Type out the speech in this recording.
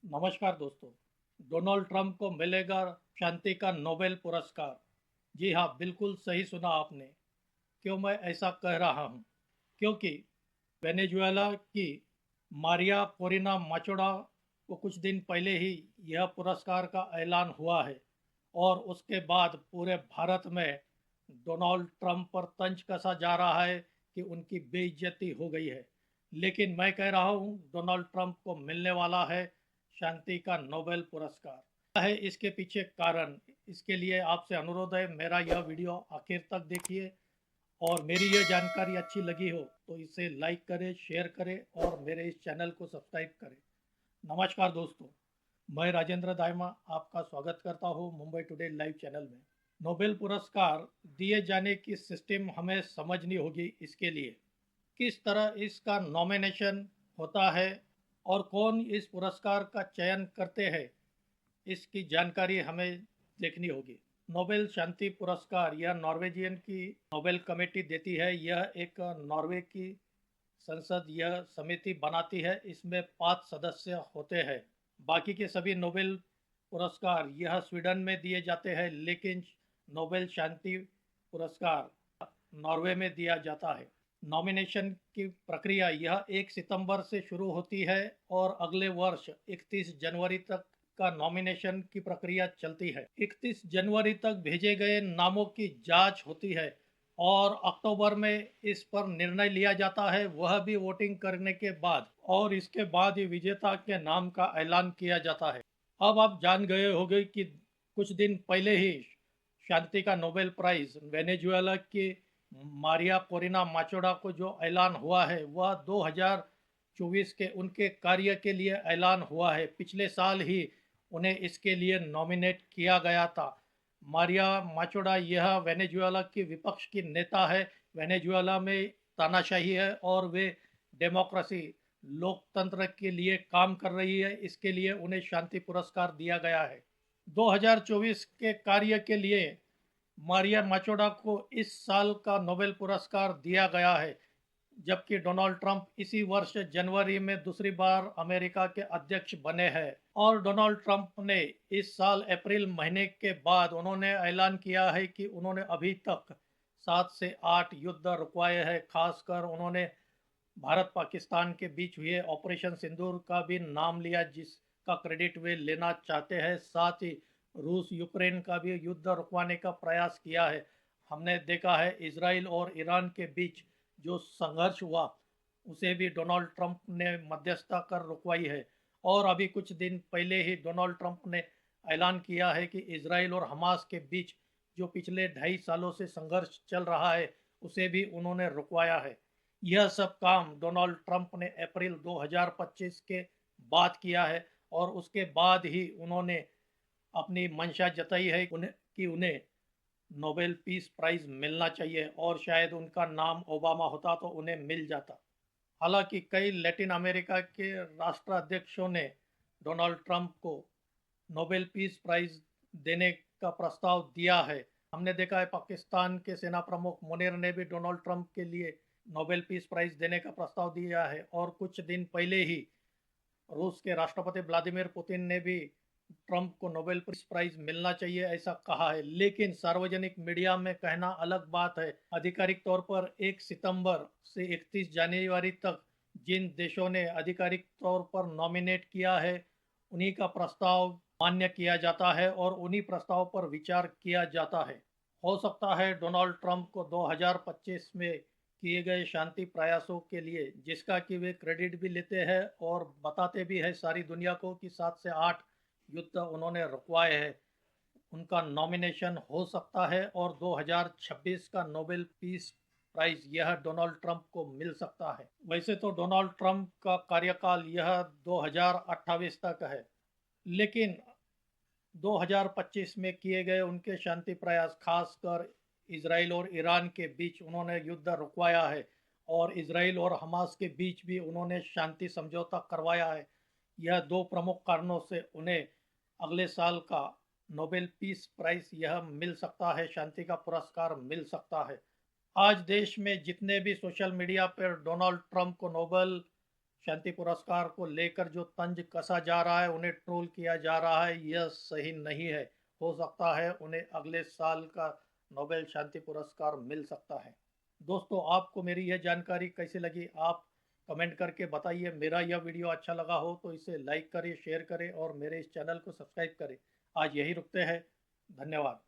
नमस्कार दोस्तों। Donald Trump को मिलेगा शांति का नोबेल पुरस्कार। जी हाँ, बिल्कुल सही सुना आपने। क्यों मैं ऐसा कह रहा हूँ? क्योंकि वेनेजुएला की मारिया कोरिना माचोडा को कुछ दिन पहले ही यह पुरस्कार का ऐलान हुआ है और उसके बाद पूरे भारत में डोनाल्ड ट्रंप पर तंज कसा जा रहा है कि उनकी बेइज्जती हो गई है। लेकिन मैं कह रहा हूँ डोनाल्ड ट्रंप को मिलने वाला है शांति का नोबेल पुरस्कार। क्या है इसके पीछे कारण? इसके लिए आपसे अनुरोध है, मेरा यह वीडियो आखिर तक देखिए और मेरी यह जानकारी अच्छी लगी हो तो इसे लाइक करें, शेयर करें और मेरे इस चैनल को सब्सक्राइब करें। नमस्कार दोस्तों, मैं राजेंद्र दाइमा आपका स्वागत करता हूँ मुंबई टुडे लाइव चैनल में। नोबेल पुरस्कार दिए जाने की सिस्टम हमें समझनी होगी। इसके लिए किस तरह इसका नॉमिनेशन होता है और कौन इस पुरस्कार का चयन करते हैं, इसकी जानकारी हमें देखनी होगी। नोबेल शांति पुरस्कार यह नॉर्वेजियन की नोबेल कमेटी देती है। यह एक नॉर्वे की संसद यह समिति बनाती है। इसमें 5 सदस्य होते हैं। बाकी के सभी नोबेल पुरस्कार यह स्वीडन में दिए जाते हैं, लेकिन नोबेल शांति पुरस्कार नॉर्वे में दिया जाता है। नॉमिनेशन की प्रक्रिया यह 1 सितंबर से शुरू होती है और अगले वर्ष 31 जनवरी तक का नॉमिनेशन की प्रक्रिया चलती है। 31 जनवरी तक भेजे गए नामों की जांच होती है और अक्टूबर में इस पर निर्णय लिया जाता है, वह भी वोटिंग करने के बाद, और इसके बाद ही विजेता के नाम का ऐलान किया जाता है। अब आप जान गए होंगे कि कुछ दिन पहले ही शांति का नोबेल प्राइज वेनेजुएला की मारिया कोरिना माचोडा को जो ऐलान हुआ है वह 2024 के उनके कार्य के लिए ऐलान हुआ है। पिछले साल ही उन्हें इसके लिए नॉमिनेट किया गया था। मारिया माचोडा यह वेनेजुएला की विपक्ष की नेता है। वेनेजुएला में तानाशाही है और वे डेमोक्रेसी, लोकतंत्र के लिए काम कर रही है। इसके लिए उन्हें शांति पुरस्कार दिया गया है। 2024 के कार्य के लिए मारिया माचोडा को इस साल का नोबेल पुरस्कार दिया गया है, जबकि डोनाल्ड ट्रंप इसी वर्ष जनवरी में दूसरी बार अमेरिका के अध्यक्ष बने हैं। और डोनाल्ड ट्रंप ने इस साल अप्रैल महीने के बाद उन्होंने ऐलान किया है कि उन्होंने अभी तक 7 से 8 युद्ध रुकवाए हैं। खासकर उन्होंने भारत पाकिस्तान के बीच हुए ऑपरेशन सिंदूर का भी नाम लिया, जिसका क्रेडिट वे लेना चाहते हैं। साथ ही रूस यूक्रेन का भी युद्ध रुकवाने का प्रयास किया है। हमने देखा है इसराइल और ईरान के बीच जो संघर्ष हुआ उसे भी डोनाल्ड ट्रंप ने मध्यस्थता कर रुकवाई है। और अभी कुछ दिन पहले ही डोनाल्ड ट्रंप ने ऐलान किया है कि इसराइल और हमास के बीच जो पिछले 2.5 सालों से संघर्ष चल रहा है उसे भी उन्होंने रुकवाया है। यह सब काम डोनाल्ड ट्रंप ने अप्रैल 2025 के बाद किया है और उसके बाद ही उन्होंने अपनी मंशा जताई है कि उन्हें नोबेल पीस प्राइज मिलना चाहिए, और शायद उनका नाम ओबामा होता तो उन्हें मिल जाता। हालांकि कई लैटिन अमेरिका के राष्ट्राध्यक्षों ने डोनाल्ड ट्रंप को नोबेल पीस प्राइज देने का प्रस्ताव दिया है। हमने देखा है पाकिस्तान के सेना प्रमुख मुनीर ने भी डोनाल्ड ट्रंप के लिए नोबेल पीस प्राइज देने का प्रस्ताव दिया है। और कुछ दिन पहले ही रूस के राष्ट्रपति व्लादिमीर पुतिन ने भी ट्रंप को नोबेल पीस प्राइज मिलना चाहिए ऐसा कहा है। लेकिन सार्वजनिक मीडिया में कहना अलग बात है। आधिकारिक तौर पर 1 सितंबर से 31 जनवरी तक जिन देशों ने आधिकारिक तौर पर नॉमिनेट किया है उन्हीं का प्रस्ताव मान्य किया जाता है और उन्हीं प्रस्ताव पर विचार किया जाता है। हो सकता है डोनाल्ड ट्रंप को 2025 में किए गए शांति प्रयासों के लिए, जिसका कि वे क्रेडिट भी लेते हैं और बताते भी हैं सारी दुनिया को कि 7 से 8 युद्ध उन्होंने रुकवाए हैं, उनका नॉमिनेशन हो सकता है और 2026 का नोबेल पीस प्राइज यह डोनाल्ड ट्रंप को मिल सकता है। वैसे तो डोनाल्ड ट्रंप का कार्यकाल यह 2028 तक है, लेकिन 2025 में किए गए उनके शांति प्रयास, खासकर इसराइल और ईरान के बीच उन्होंने युद्ध रुकवाया है और इसराइल और हमास के बीच भी उन्होंने शांति समझौता करवाया है। यह दो प्रमुख कारणों से उन्हें अगले साल का नोबेल पीस प्राइज यह मिल सकता है, शांति का पुरस्कार मिल सकता है। आज देश में जितने भी सोशल मीडिया पर डोनाल्ड ट्रंप को नोबेल शांति पुरस्कार को लेकर जो तंज कसा जा रहा है, उन्हें ट्रोल किया जा रहा है, यह सही नहीं है। हो सकता है उन्हें अगले साल का नोबेल शांति पुरस्कार मिल सकता है। दोस्तों, आपको मेरी यह जानकारी कैसी लगी, आप कमेंट करके बताइए। मेरा यह वीडियो अच्छा लगा हो तो इसे लाइक करें, शेयर करें और मेरे इस चैनल को सब्सक्राइब करें। आज यही रुकते हैं। धन्यवाद।